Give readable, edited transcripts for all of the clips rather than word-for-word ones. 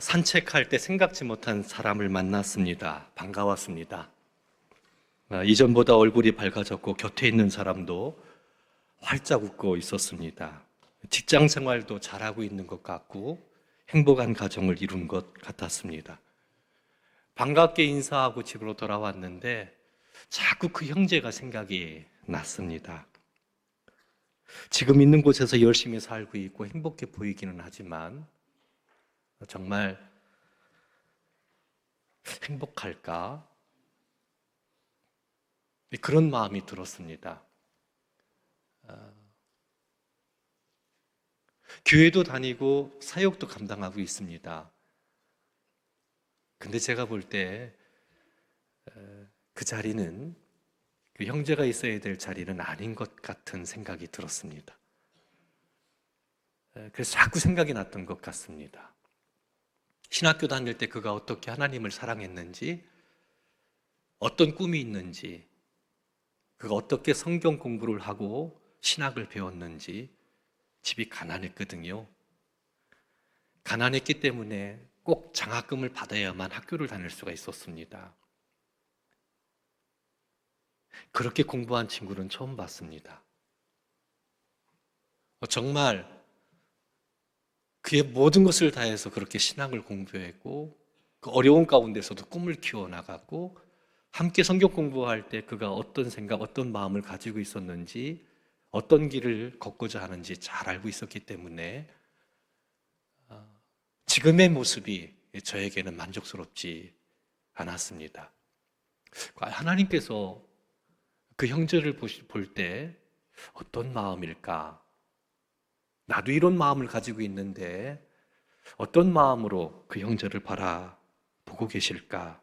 산책할 때 생각지 못한 사람을 만났습니다. 반가웠습니다. 이전보다 얼굴이 밝아졌고 곁에 있는 사람도 활짝 웃고 있었습니다. 직장 생활도 잘하고 있는 것 같고 행복한 가정을 이룬 것 같았습니다. 반갑게 인사하고 집으로 돌아왔는데 자꾸 그 형제가 생각이 났습니다. 지금 있는 곳에서 열심히 살고 있고 행복해 보이기는 하지만 정말 행복할까? 그런 마음이 들었습니다. 교회도 다니고 사역도 감당하고 있습니다. 근데 제가 볼 때 그 자리는 그 형제가 있어야 될 자리는 아닌 것 같은 생각이 들었습니다. 그래서 자꾸 생각이 났던 것 같습니다. 신학교 다닐 때 그가 어떻게 하나님을 사랑했는지, 어떤 꿈이 있는지, 그가 어떻게 성경 공부를 하고 신학을 배웠는지. 집이 가난했거든요. 가난했기 때문에 꼭 장학금을 받아야만 학교를 다닐 수가 있었습니다. 그렇게 공부한 친구는 처음 봤습니다. 정말 그의 모든 것을 다해서 그렇게 신학을 공부했고 그 어려운 가운데서도 꿈을 키워나갔고 함께 성경 공부할 때 그가 어떤 생각, 어떤 마음을 가지고 있었는지 어떤 길을 걷고자 하는지 잘 알고 있었기 때문에 지금의 모습이 저에게는 만족스럽지 않았습니다. 하나님께서 그 형제를 볼 때 어떤 마음일까? 나도 이런 마음을 가지고 있는데 어떤 마음으로 그 형제를 바라보고 계실까?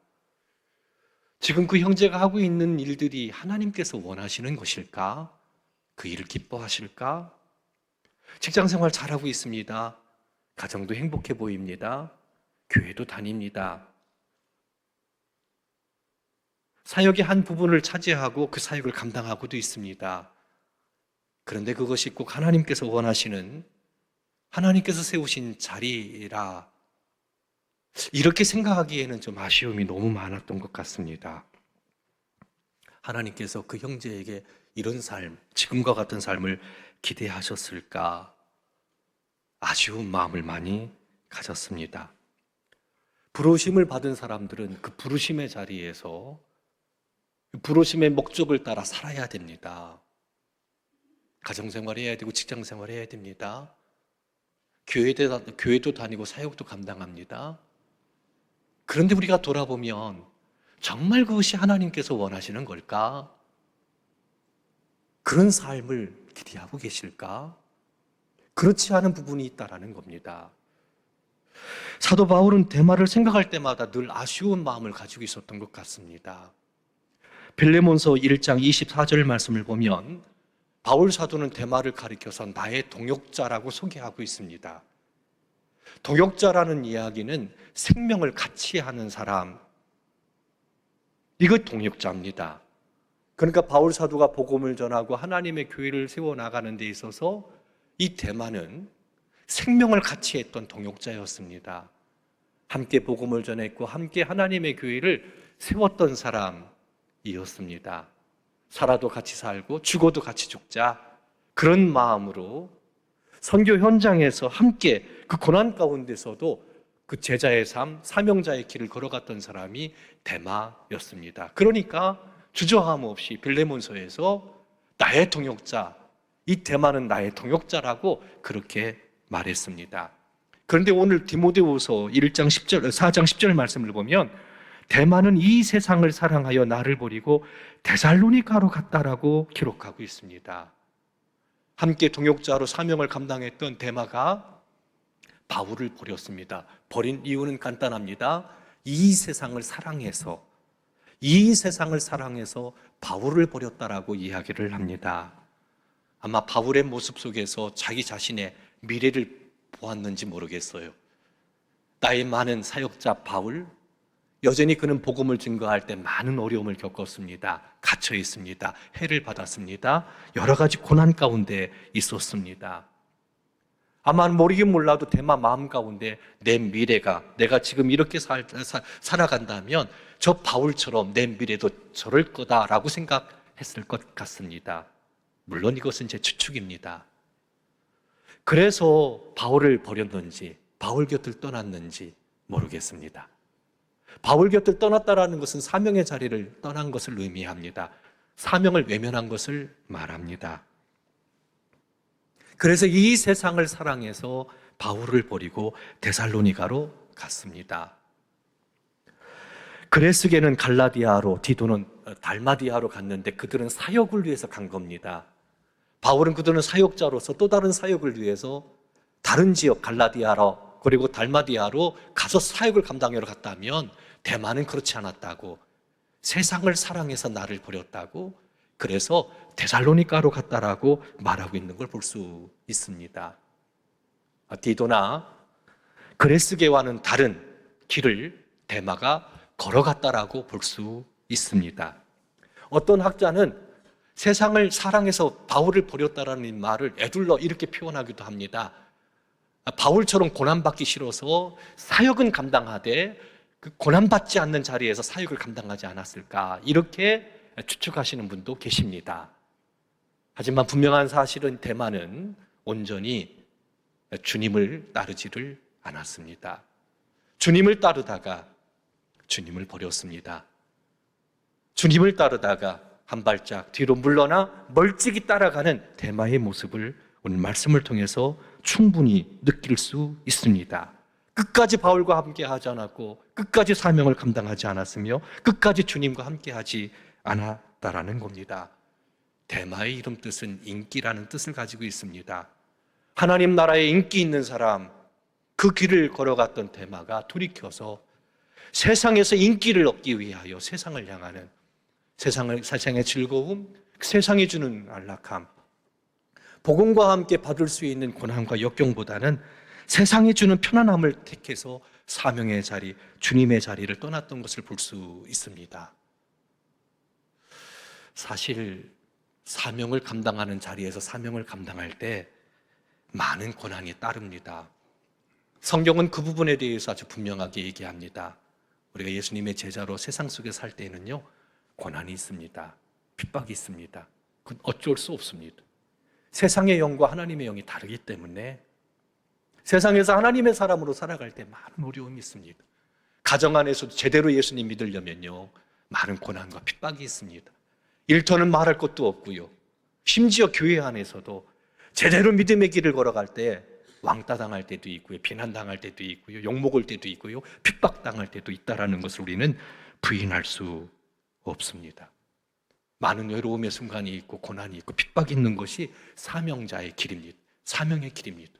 지금 그 형제가 하고 있는 일들이 하나님께서 원하시는 것일까? 그 일을 기뻐하실까? 직장 생활 잘하고 있습니다. 가정도 행복해 보입니다. 교회도 다닙니다. 사역의 한 부분을 차지하고 그 사역을 감당하고도 있습니다. 그런데 그것이 꼭 하나님께서 원하시는, 하나님께서 세우신 자리라 이렇게 생각하기에는 좀 아쉬움이 너무 많았던 것 같습니다. 하나님께서 그 형제에게 이런 삶, 지금과 같은 삶을 기대하셨을까? 아쉬운 마음을 많이 가졌습니다. 부르심을 받은 사람들은 그 부르심의 자리에서 부르심의 목적을 따라 살아야 됩니다. 가정생활 해야 되고 직장생활 해야 됩니다. 교회도 다니고 사역도 감당합니다. 그런데 우리가 돌아보면 정말 그것이 하나님께서 원하시는 걸까? 그런 삶을 기대하고 계실까? 그렇지 않은 부분이 있다라는 겁니다. 사도 바울은 데마를 생각할 때마다 늘 아쉬운 마음을 가지고 있었던 것 같습니다. 빌레몬서 1장 24절 말씀을 보면 바울 사도는 데마를 가리켜서 나의 동역자라고 소개하고 있습니다. 동역자라는 이야기는 생명을 같이 하는 사람, 이거 동역자입니다. 그러니까 바울 사도가 복음을 전하고 하나님의 교회를 세워나가는 데 있어서 이 데마는 생명을 같이 했던 동역자였습니다. 함께 복음을 전했고 함께 하나님의 교회를 세웠던 사람이었습니다. 살아도 같이 살고 죽어도 같이 죽자, 그런 마음으로 선교 현장에서 함께 그 고난 가운데서도 그 제자의 삶, 사명자의 길을 걸어갔던 사람이 데마였습니다. 그러니까 주저함 없이 빌레몬서에서 나의 동역자, 이 데마는 나의 동역자라고 그렇게 말했습니다. 그런데 오늘 디모데후서 4장 10절 말씀을 보면 데마는 이 세상을 사랑하여 나를 버리고 데살로니가로 갔다라고 기록하고 있습니다. 함께 동역자로 사명을 감당했던 데마가 바울을 버렸습니다. 버린 이유는 간단합니다. 이 세상을 사랑해서 바울을 버렸다라고 이야기를 합니다. 아마 바울의 모습 속에서 자기 자신의 미래를 보았는지 모르겠어요. 나이 많은 사역자 바울, 여전히 그는 복음을 증거할 때 많은 어려움을 겪었습니다. 갇혀 있습니다. 해를 받았습니다. 여러 가지 고난 가운데 있었습니다. 아마 모르긴 몰라도 대마 마음 가운데 내 미래가, 내가 지금 이렇게 살아간다면 저 바울처럼 내 미래도 저럴 거다라고 생각했을 것 같습니다. 물론 이것은 제 추측입니다. 그래서 바울을 버렸는지, 바울 곁을 떠났는지 모르겠습니다. 바울 곁을 떠났다라는 것은 사명의 자리를 떠난 것을 의미합니다. 사명을 외면한 것을 말합니다. 그래서 이 세상을 사랑해서 바울을 버리고 데살로니가로 갔습니다. 그레스게는 갈라디아로, 디도는 달마디아로 갔는데 그들은 사역을 위해서 간 겁니다. 바울은 그들은 사역자로서 또 다른 사역을 위해서 다른 지역 갈라디아로 그리고 달마디아로 가서 사역을 감당하러 갔다면 대마는 그렇지 않았다고, 세상을 사랑해서 나를 버렸다고, 그래서 데살로니가로 갔다라고 말하고 있는 걸 볼 수 있습니다. 디도나 그레스게와는 다른 길을 대마가 걸어갔다라고 볼 수 있습니다. 어떤 학자는 세상을 사랑해서 바울을 버렸다라는 말을 에둘러 이렇게 표현하기도 합니다. 바울처럼 고난받기 싫어서 사역은 감당하되 그 고난받지 않는 자리에서 사역을 감당하지 않았을까, 이렇게 추측하시는 분도 계십니다. 하지만 분명한 사실은 대마는 온전히 주님을 따르지를 않았습니다. 주님을 따르다가 주님을 버렸습니다. 주님을 따르다가 한 발짝 뒤로 물러나 멀찍이 따라가는 대마의 모습을 오늘 말씀을 통해서 충분히 느낄 수 있습니다. 끝까지 바울과 함께 하지 않았고 끝까지 사명을 감당하지 않았으며 끝까지 주님과 함께 하지 않았다라는 겁니다. 대마의 이름 뜻은 인기라는 뜻을 가지고 있습니다. 하나님 나라에 인기 있는 사람, 그 길을 걸어갔던 대마가 돌이켜서 세상에서 인기를 얻기 위하여 세상을 향하는, 세상의 즐거움, 세상이 주는 안락함, 복음과 함께 받을 수 있는 고난과 역경보다는 세상이 주는 편안함을 택해서 사명의 자리, 주님의 자리를 떠났던 것을 볼 수 있습니다. 사실 사명을 감당하는 자리에서 사명을 감당할 때 많은 고난이 따릅니다. 성경은 그 부분에 대해서 아주 분명하게 얘기합니다. 우리가 예수님의 제자로 세상 속에 살 때에는요, 고난이 있습니다. 핍박이 있습니다. 그건 어쩔 수 없습니다. 세상의 영과 하나님의 영이 다르기 때문에 세상에서 하나님의 사람으로 살아갈 때 많은 어려움이 있습니다. 가정 안에서도 제대로 예수님 믿으려면요, 많은 고난과 핍박이 있습니다. 일터는 말할 것도 없고요. 심지어 교회 안에서도 제대로 믿음의 길을 걸어갈 때 왕따 당할 때도 있고요, 비난 당할 때도 있고요, 욕 먹을 때도 있고요, 핍박 당할 때도 있다라는 것을 우리는 부인할 수 없습니다. 많은 외로움의 순간이 있고 고난이 있고 핍박이 있는 것이 사명자의 길입니다. 사명의 길입니다.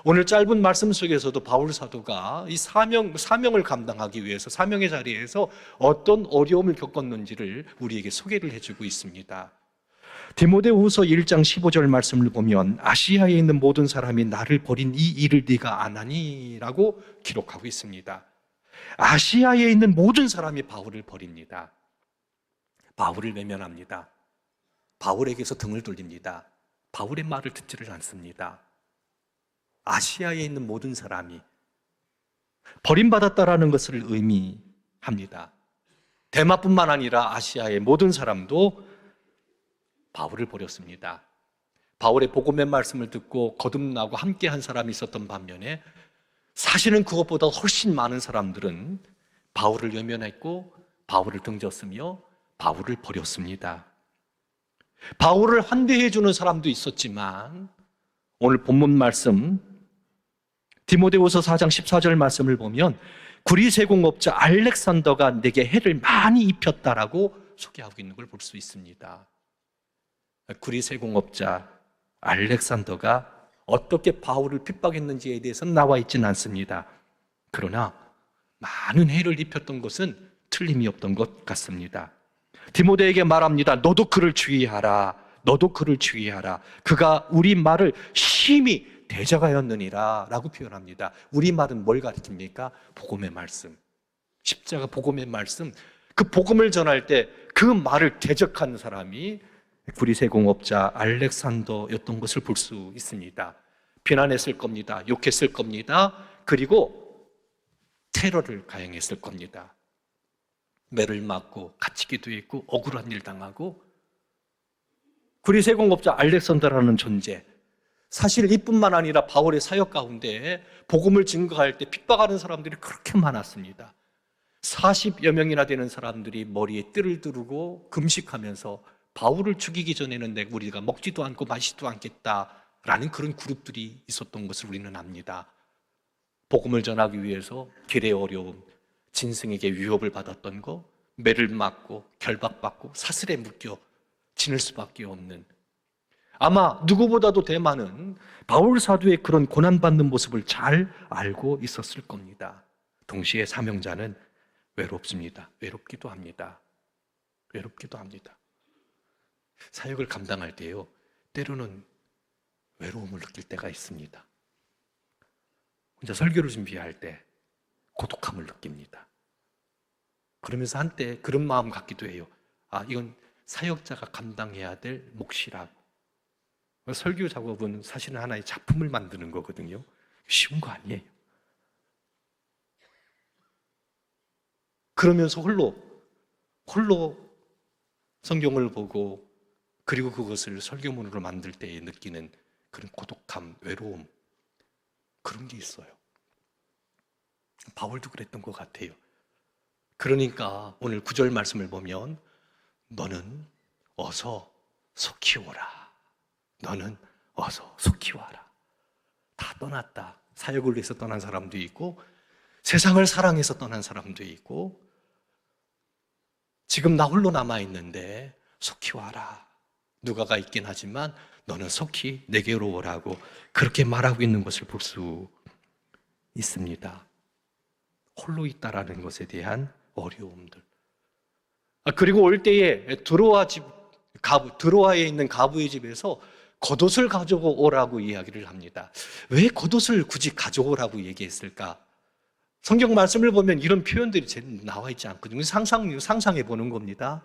오늘 짧은 말씀 속에서도 바울 사도가 이 사명을 감당하기 위해서 사명의 자리에서 어떤 어려움을 겪었는지를 우리에게 소개를 해주고 있습니다. 디모데후서 1장 15절 말씀을 보면 아시아에 있는 모든 사람이 나를 버린 이 일을 네가 안 하니? 라고 기록하고 있습니다. 아시아에 있는 모든 사람이 바울을 버립니다. 바울을 외면합니다. 바울에게서 등을 돌립니다. 바울의 말을 듣지를 않습니다. 아시아에 있는 모든 사람이 버림받았다라는 것을 의미합니다. 대마뿐만 아니라 아시아의 모든 사람도 바울을 버렸습니다. 바울의 복음의 말씀을 듣고 거듭나고 함께한 사람이 있었던 반면에 사실은 그것보다 훨씬 많은 사람들은 바울을 외면했고 바울을 등졌으며 바울을 버렸습니다. 바울을 환대해 주는 사람도 있었지만 오늘 본문 말씀 디모데후서 4장 14절 말씀을 보면 구리세공업자 알렉산더가 내게 해를 많이 입혔다라고 소개하고 있는 걸 볼 수 있습니다. 구리세공업자 알렉산더가 어떻게 바울을 핍박했는지에 대해서는 나와 있지는 않습니다. 그러나 많은 해를 입혔던 것은 틀림이 없던 것 같습니다. 디모데에게 말합니다. 너도 그를 주의하라. 너도 그를 주의하라. 그가 우리 말을 심히 대적하였느니라 라고 표현합니다. 우리 말은 뭘 가르칩니까? 복음의 말씀, 십자가 복음의 말씀, 그 복음을 전할 때 그 말을 대적한 사람이 구리세공업자 알렉산더였던 것을 볼 수 있습니다. 비난했을 겁니다. 욕했을 겁니다. 그리고 테러를 가행했을 겁니다. 매를 맞고 갇히기도 했고 억울한 일 당하고, 그리스 세공업자 알렉산더라는 존재, 사실 이뿐만 아니라 바울의 사역 가운데 복음을 증거할 때 핍박하는 사람들이 그렇게 많았습니다. 40여 명이나 되는 사람들이 머리에 뜰을 두르고 금식하면서 바울을 죽이기 전에는 우리가 먹지도 않고 마시지도 않겠다라는 그런 그룹들이 있었던 것을 우리는 압니다. 복음을 전하기 위해서 길의 어려움, 진승에게 위협을 받았던 거, 매를 맞고 결박받고 사슬에 묶여 지낼 수밖에 없는, 아마 누구보다도 대만은 바울 사도의 그런 고난받는 모습을 잘 알고 있었을 겁니다. 동시에 사명자는 외롭습니다. 외롭기도 합니다. 외롭기도 합니다. 사역을 감당할 때요, 때로는 외로움을 느낄 때가 있습니다. 혼자 설교를 준비할 때 고독함을 느낍니다. 그러면서 한때 그런 마음 갖기도 해요. 이건 사역자가 감당해야 될 몫이라고. 설교 작업은 사실은 하나의 작품을 만드는 거거든요. 쉬운 거 아니에요. 그러면서 홀로 성경을 보고, 그리고 그것을 설교문으로 만들 때에 느끼는 그런 고독함, 외로움, 그런 게 있어요. 바울도 그랬던 것 같아요. 그러니까 오늘 9절 말씀을 보면 너는 어서 속히 오라. 너는 어서 속히 와라. 다 떠났다. 사역을 위해서 떠난 사람도 있고, 세상을 사랑해서 떠난 사람도 있고, 지금 나 홀로 남아있는데 속히 와라. 누가가 있긴 하지만 너는 속히 내게로 오라고 그렇게 말하고 있는 것을 볼 수 있습니다. 홀로 있다라는 것에 대한 어려움들. 그리고 올 때에 드로아에 있는 가부의 집에서 겉옷을 가지고 오라고 이야기를 합니다. 왜 겉옷을 굳이 가져오라고 얘기했을까? 성경 말씀을 보면 이런 표현들이 나와 있지 않거든요. 상상해 보는 겁니다.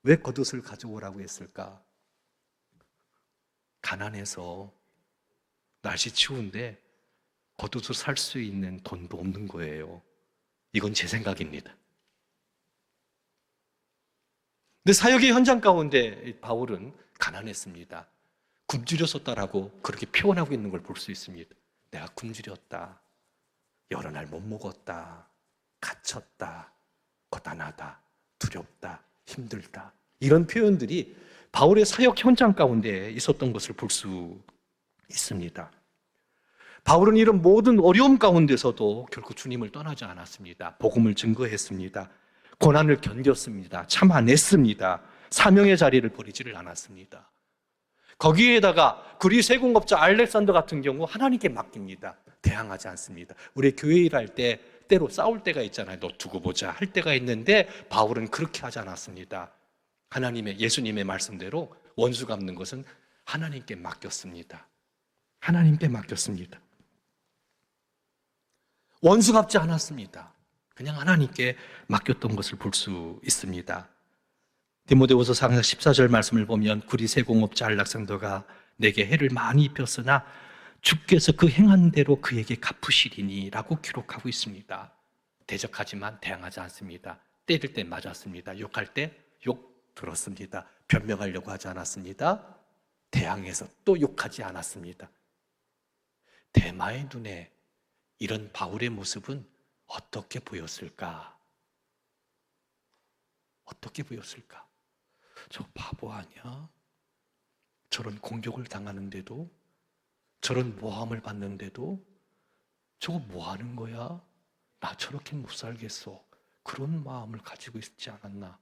왜 겉옷을 가져오라고 했을까? 가난해서 날씨 추운데 겉옷을 살 수 있는 돈도 없는 거예요. 이건 제 생각입니다. 근데 사역의 현장 가운데 바울은 가난했습니다. 굶주렸었다라고 그렇게 표현하고 있는 걸 볼 수 있습니다. 내가 굶주렸다. 여러 날 못 먹었다. 갇혔다. 고단하다. 두렵다. 힘들다. 이런 표현들이 바울의 사역 현장 가운데 있었던 것을 볼 수 있습니다. 바울은 이런 모든 어려움 가운데서도 결코 주님을 떠나지 않았습니다. 복음을 증거했습니다. 고난을 견뎠습니다. 참아냈습니다. 사명의 자리를 버리지를 않았습니다. 거기에다가 그리스 세공업자 알렉산더 같은 경우 하나님께 맡깁니다. 대항하지 않습니다. 우리 교회 일할 때 때로 싸울 때가 있잖아요. 너 두고 보자 할 때가 있는데 바울은 그렇게 하지 않았습니다. 예수님의 말씀대로 원수 갚는 것은 하나님께 맡겼습니다. 하나님께 맡겼습니다. 원수 갚지 않았습니다. 그냥 하나님께 맡겼던 것을 볼 수 있습니다. 디모데후서 4장 14절 말씀을 보면 그리스 세공업자 알렉산더가 내게 해를 많이 입혔으나 주께서 그 행한 대로 그에게 갚으시리니 라고 기록하고 있습니다. 대적하지만 대항하지 않습니다. 때릴 때 맞았습니다. 욕할 때 욕 들었습니다. 변명하려고 하지 않았습니다. 대항해서 또 욕하지 않았습니다. 대마의 눈에 이런 바울의 모습은 어떻게 보였을까? 어떻게 보였을까? 저 바보 아니야? 저런 공격을 당하는데도, 저런 모함을 받는데도 저거 뭐 하는 거야? 나 저렇게 못 살겠어. 그런 마음을 가지고 있지 않았나?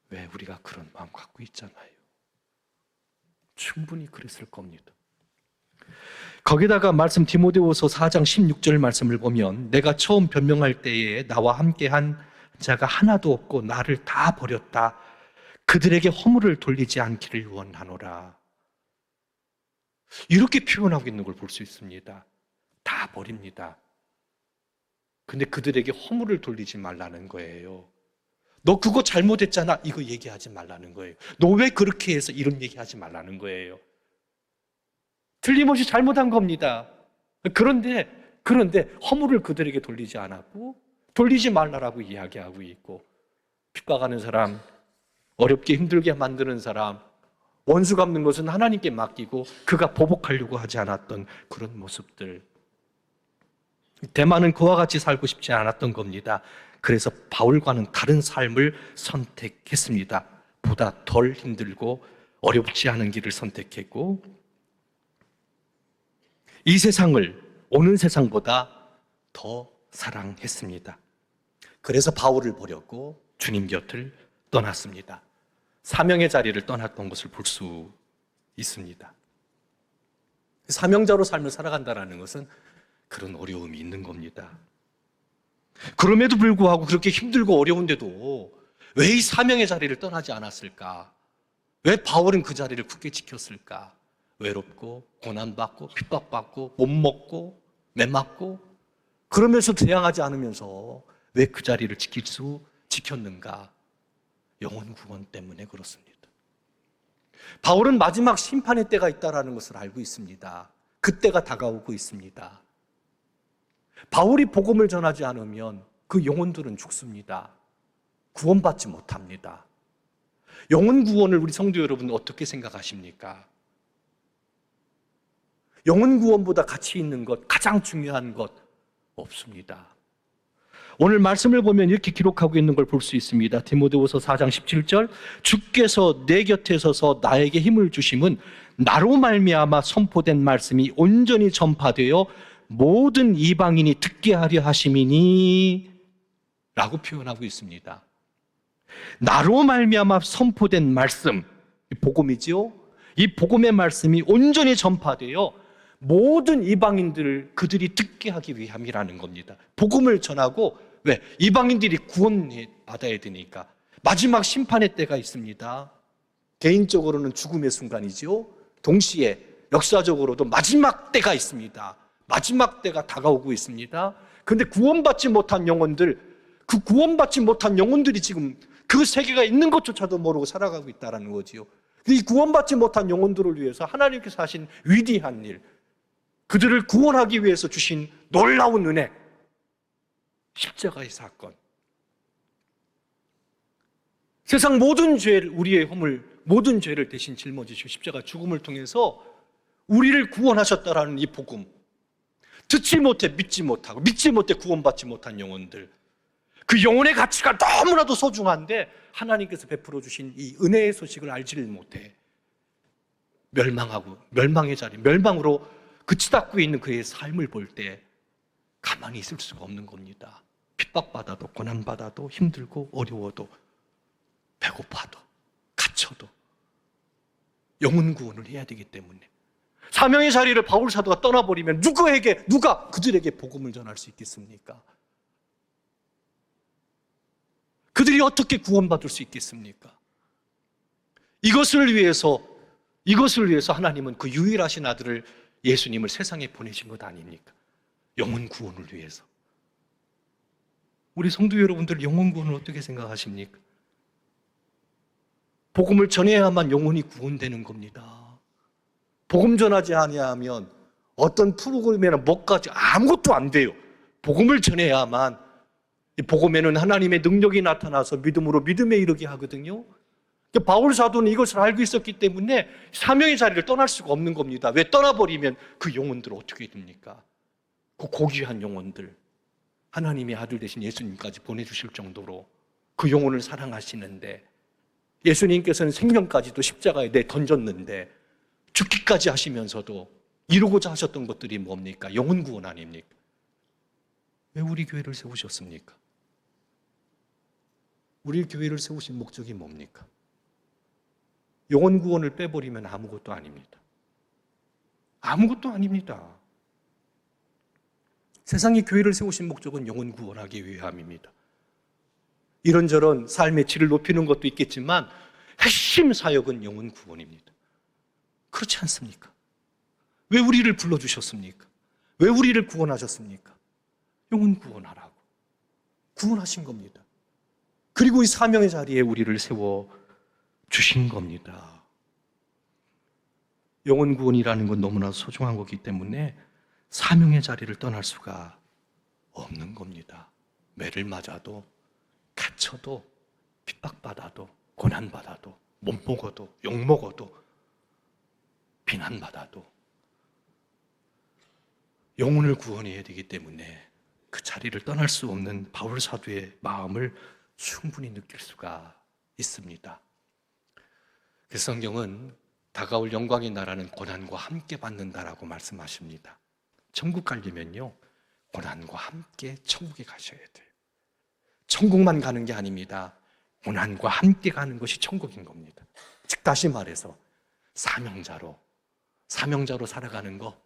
왜 우리가 그런 마음 갖고 있잖아요. 충분히 그랬을 겁니다. 거기다가 말씀 디모데후서 4장 16절 말씀을 보면 내가 처음 변명할 때에 나와 함께한 자가 하나도 없고 나를 다 버렸다. 그들에게 허물을 돌리지 않기를 원하노라. 이렇게 표현하고 있는 걸 볼 수 있습니다. 다 버립니다. 근데 그들에게 허물을 돌리지 말라는 거예요. 너 그거 잘못했잖아. 이거 얘기하지 말라는 거예요. 너 왜 그렇게 해서 이런 얘기하지 말라는 거예요. 틀림없이 잘못한 겁니다. 그런데 허물을 그들에게 돌리지 않았고 돌리지 말라라고 이야기하고 있고, 핍박하는 사람, 어렵게 힘들게 만드는 사람, 원수 갚는 것은 하나님께 맡기고 그가 보복하려고 하지 않았던 그런 모습들. 대만은 그와 같이 살고 싶지 않았던 겁니다. 그래서 바울과는 다른 삶을 선택했습니다. 보다 덜 힘들고 어렵지 않은 길을 선택했고, 이 세상을 오는 세상보다 더 사랑했습니다. 그래서 바울을 버렸고 주님 곁을 떠났습니다. 사명의 자리를 떠났던 것을 볼 수 있습니다. 사명자로 삶을 살아간다는 것은 그런 어려움이 있는 겁니다. 그럼에도 불구하고 그렇게 힘들고 어려운데도 왜 이 사명의 자리를 떠나지 않았을까? 왜 바울은 그 자리를 굳게 지켰을까? 외롭고 고난받고 핍박받고 못 먹고 매 맞고 그러면서 대항하지 않으면서 왜 그 자리를 지켰는가? 영혼 구원 때문에 그렇습니다. 바울은 마지막 심판의 때가 있다는 것을 알고 있습니다. 그때가 다가오고 있습니다. 바울이 복음을 전하지 않으면 그 영혼들은 죽습니다. 구원받지 못합니다. 영혼 구원을 우리 성도 여러분 어떻게 생각하십니까? 영혼 구원보다 가치 있는 것, 가장 중요한 것 없습니다. 오늘 말씀을 보면 이렇게 기록하고 있는 걸 볼 수 있습니다. 디모데후서 4장 17절, 주께서 내 곁에 서서 나에게 힘을 주심은 나로 말미암아 선포된 말씀이 온전히 전파되어 모든 이방인이 듣게 하려 하심이니 라고 표현하고 있습니다. 나로 말미암아 선포된 말씀, 복음이지요. 이 복음의 말씀이 온전히 전파되어 모든 이방인들을 그들이 듣게 하기 위함이라는 겁니다. 복음을 전하고, 왜? 이방인들이 구원받아야 되니까. 마지막 심판의 때가 있습니다. 개인적으로는 죽음의 순간이지요. 동시에 역사적으로도 마지막 때가 있습니다. 마지막 때가 다가오고 있습니다. 그런데 구원받지 못한 영혼들, 그 구원받지 못한 영혼들이 지금 그 세계가 있는 것조차도 모르고 살아가고 있다는 거지요. 이 구원받지 못한 영혼들을 위해서 하나님께서 하신 위대한 일, 그들을 구원하기 위해서 주신 놀라운 은혜, 십자가의 사건. 세상 모든 죄를, 우리의 허물, 모든 죄를 대신 짊어지시고 십자가 죽음을 통해서 우리를 구원하셨다라는 이 복음. 듣지 못해 믿지 못하고 믿지 못해 구원받지 못한 영혼들, 그 영혼의 가치가 너무나도 소중한데 하나님께서 베풀어 주신 이 은혜의 소식을 알지를 못해 멸망하고 멸망의 자리, 멸망으로 그치닫고 있는 그의 삶을 볼 때 가만히 있을 수가 없는 겁니다. 핍박받아도 고난받아도 힘들고 어려워도 배고파도 갇혀도 영혼 구원을 해야 되기 때문에 사명의 자리를 바울 사도가 떠나버리면 누가 그들에게 복음을 전할 수 있겠습니까? 그들이 어떻게 구원받을 수 있겠습니까? 이것을 위해서 하나님은 그 유일하신 아들을, 예수님을 세상에 보내신 것 아닙니까? 영혼 구원을 위해서. 우리 성도 여러분들 영혼 구원을 어떻게 생각하십니까? 복음을 전해야만 영혼이 구원되는 겁니다. 복음 전하지 아니하면 어떤 프로그램이나 뭐까지 아무것도 안 돼요. 복음을 전해야만, 이 복음에는 하나님의 능력이 나타나서 믿음으로 믿음에 이르게 하거든요. 바울 사도는 이것을 알고 있었기 때문에 사명의 자리를 떠날 수가 없는 겁니다. 왜? 떠나버리면 그 영혼들은 어떻게 됩니까? 그 고귀한 영혼들, 하나님의 아들 되신 예수님까지 보내주실 정도로 그 영혼을 사랑하시는데, 예수님께서는 생명까지도 십자가에 내던졌는데 죽기까지 하시면서도 이루고자 하셨던 것들이 뭡니까? 영혼 구원 아닙니까? 왜 우리 교회를 세우셨습니까? 우리 교회를 세우신 목적이 뭡니까? 영혼 구원을 빼버리면 아무것도 아닙니다. 아무것도 아닙니다. 세상에 교회를 세우신 목적은 영혼 구원하기 위함입니다. 이런저런 삶의 질을 높이는 것도 있겠지만 핵심 사역은 영혼 구원입니다. 그렇지 않습니까? 왜 우리를 불러주셨습니까? 왜 우리를 구원하셨습니까? 영혼 구원하라고 구원하신 겁니다. 그리고 이 사명의 자리에 우리를 세워 주신 겁니다. 영혼 구원이라는 건 너무나 소중한 거기 때문에 사명의 자리를 떠날 수가 없는 겁니다. 매를 맞아도, 갇혀도, 핍박받아도, 고난받아도, 못먹어도, 욕먹어도, 비난받아도 영혼을 구원해야 되기 때문에 그 자리를 떠날 수 없는 바울 사도의 마음을 충분히 느낄 수가 있습니다. 그래서 성경은 다가올 영광의 나라는 고난과 함께 받는다라고 말씀하십니다. 천국 가려면요, 고난과 함께 천국에 가셔야 돼요. 천국만 가는 게 아닙니다. 고난과 함께 가는 것이 천국인 겁니다. 즉 다시 말해서 사명자로 살아가는 거,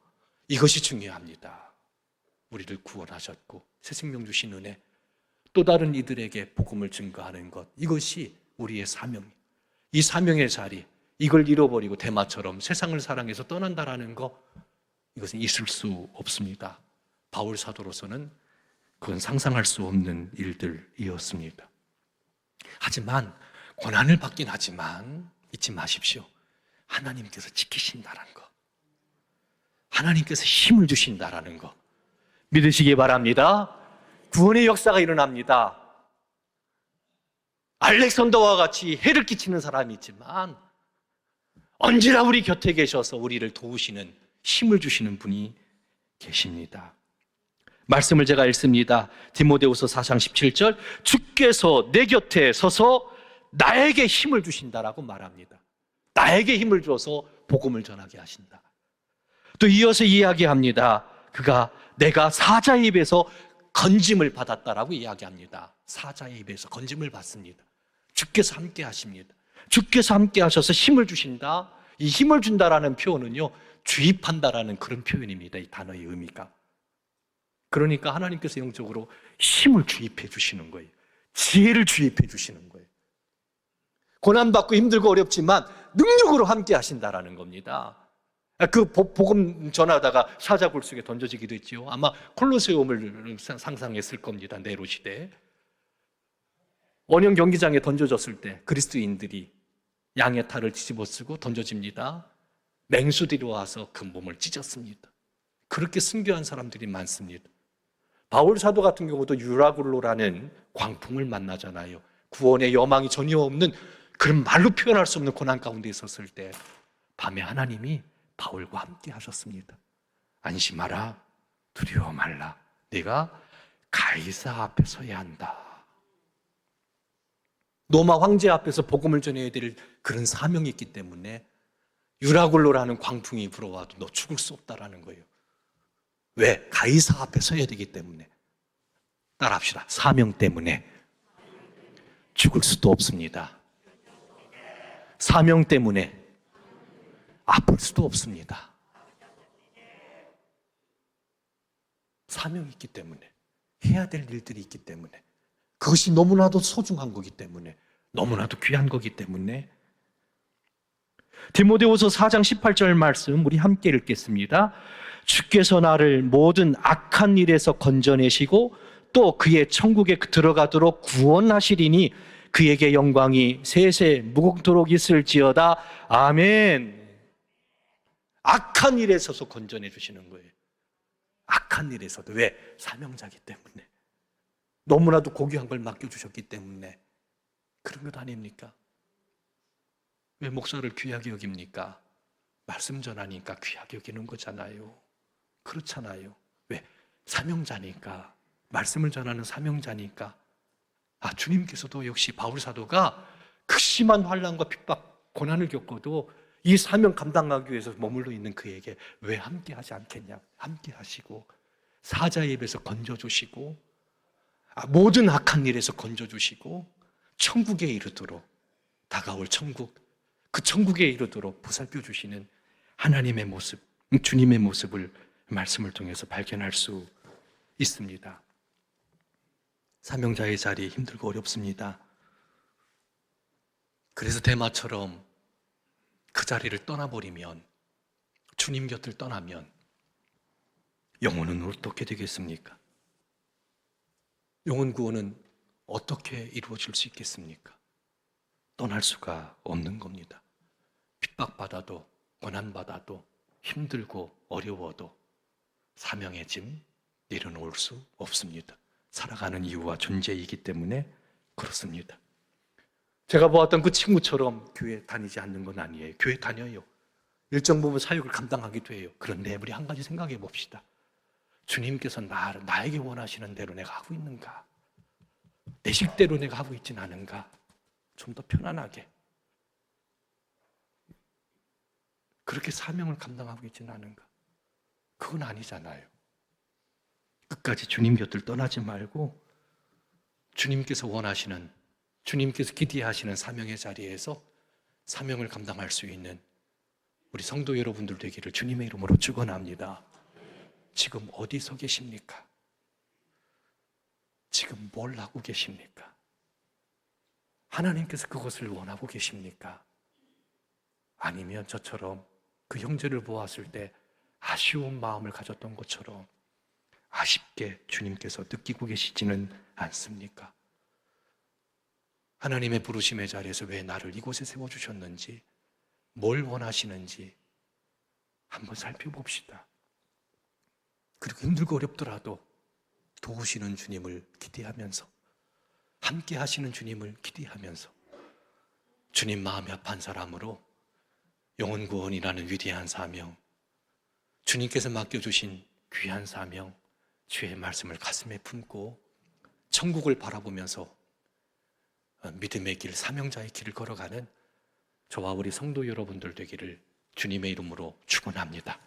이것이 중요합니다. 우리를 구원하셨고 새 생명 주신 은혜, 또 다른 이들에게 복음을 증거하는 것, 이것이 우리의 사명이에요. 이 사명의 자리, 이걸 잃어버리고 데마처럼 세상을 사랑해서 떠난다라는 거, 이것은 있을 수 없습니다. 바울 사도로서는 그건 상상할 수 없는 일들이었습니다. 하지만 고난을 받긴 하지만 잊지 마십시오. 하나님께서 지키신다는 거, 하나님께서 힘을 주신다라는 거 믿으시기 바랍니다. 구원의 역사가 일어납니다. 알렉산더와 같이 해를 끼치는 사람이 있지만 언제나 우리 곁에 계셔서 우리를 도우시는, 힘을 주시는 분이 계십니다. 말씀을 제가 읽습니다. 디모데후서 4장 17절, 주께서 내 곁에 서서 나에게 힘을 주신다라고 말합니다. 나에게 힘을 줘서 복음을 전하게 하신다. 또 이어서 이야기합니다. 그가 내가 사자의 입에서 건짐을 받았다라고 이야기합니다. 사자의 입에서 건짐을 받습니다. 주께서 함께 하십니다. 주께서 함께 하셔서 힘을 주신다. 이 힘을 준다라는 표현은요, 주입한다라는 그런 표현입니다. 이 단어의 의미가. 그러니까 하나님께서 영적으로 힘을 주입해 주시는 거예요. 지혜를 주입해 주시는 거예요. 고난받고 힘들고 어렵지만 능력으로 함께 하신다라는 겁니다. 그 복음 전하다가 사자굴 속에 던져지기도 했지요. 아마 콜로세움을 상상했을 겁니다. 네로 시대. 원형 경기장에 던져졌을 때 그리스도인들이 양의 탈을 뒤집어 쓰고 던져집니다. 맹수들이 와서 그 몸을 찢었습니다. 그렇게 순교한 사람들이 많습니다. 바울 사도 같은 경우도 유라굴로라는 광풍을 만나잖아요. 구원의 여망이 전혀 없는, 그런 말로 표현할 수 없는 고난 가운데 있었을 때 밤에 하나님이 바울과 함께 하셨습니다. 안심하라, 두려워 말라, 네가 가이사 앞에 서야 한다. 로마 황제 앞에서 복음을 전해야 될 그런 사명이 있기 때문에 유라굴로라는 광풍이 불어와도 너 죽을 수 없다라는 거예요. 왜? 가이사 앞에 서야 되기 때문에. 따라합시다. 사명 때문에 죽을 수도 없습니다. 사명 때문에 아플 수도 없습니다. 사명이 있기 때문에, 해야 될 일들이 있기 때문에, 그것이 너무나도 소중한 거기 때문에, 너무나도 귀한 거기 때문에. 디모데후서 4장 18절 말씀 우리 함께 읽겠습니다. 주께서 나를 모든 악한 일에서 건져내시고 또 그의 천국에 들어가도록 구원하시리니 그에게 영광이 세세 무궁토록 있을지어다. 아멘. 악한 일에서도 건져내 주시는 거예요. 악한 일에서도. 왜? 사명자기 때문에. 너무나도 고귀한 걸 맡겨주셨기 때문에 그런 것 아닙니까? 왜 목사를 귀하게 여깁니까? 말씀 전하니까 귀하게 여기는 거잖아요. 그렇잖아요. 왜? 사명자니까. 말씀을 전하는 사명자니까. 주님께서도 역시 바울 사도가 극심한 환난과 핍박, 고난을 겪어도 이 사명 감당하기 위해서 머물러 있는 그에게 왜 함께 하지 않겠냐? 함께 하시고 사자의 입에서 건져주시고 모든 악한 일에서 건져주시고 천국에 이르도록, 다가올 천국, 그 천국에 이르도록 보살펴 주시는 하나님의 모습, 주님의 모습을 말씀을 통해서 발견할 수 있습니다. 사명자의 자리 힘들고 어렵습니다. 그래서 데마처럼 그 자리를 떠나버리면, 주님 곁을 떠나면 영혼은 어떻게 되겠습니까? 영혼 구원은 어떻게 이루어질 수 있겠습니까? 떠날 수가 없는 겁니다. 핍박받아도, 고난받아도 힘들고 어려워도 사명의 짐 내려놓을 수 없습니다. 살아가는 이유와 존재이기 때문에 그렇습니다. 제가 보았던 그 친구처럼 교회 다니지 않는 건 아니에요. 교회 다녀요. 일정 부분 사역을 감당하기도 해요. 그런데 우리 한 가지 생각해 봅시다. 주님께서 나에게 원하시는 대로 내가 하고 있는가? 내 식대로 내가 하고 있진 않은가? 좀 더 편안하게 그렇게 사명을 감당하고 있지는 않은가? 그건 아니잖아요. 끝까지 주님 곁을 떠나지 말고 주님께서 원하시는, 주님께서 기대하시는 사명의 자리에서 사명을 감당할 수 있는 우리 성도 여러분들 되기를 주님의 이름으로 축원합니다. 지금 어디 서 계십니까? 지금 뭘 하고 계십니까? 하나님께서 그것을 원하고 계십니까? 아니면 저처럼 그 형제를 보았을 때 아쉬운 마음을 가졌던 것처럼 아쉽게 주님께서 느끼고 계시지는 않습니까? 하나님의 부르심의 자리에서 왜 나를 이곳에 세워주셨는지, 뭘 원하시는지 한번 살펴봅시다. 그리고 힘들고 어렵더라도 도우시는 주님을 기대하면서, 함께 하시는 주님을 기대하면서 주님 마음이 아픈 사람으로 영혼 구원이라는 위대한 사명, 주님께서 맡겨주신 귀한 사명, 주의 말씀을 가슴에 품고 천국을 바라보면서 믿음의 길, 사명자의 길을 걸어가는 저와 우리 성도 여러분들 되기를 주님의 이름으로 축원합니다.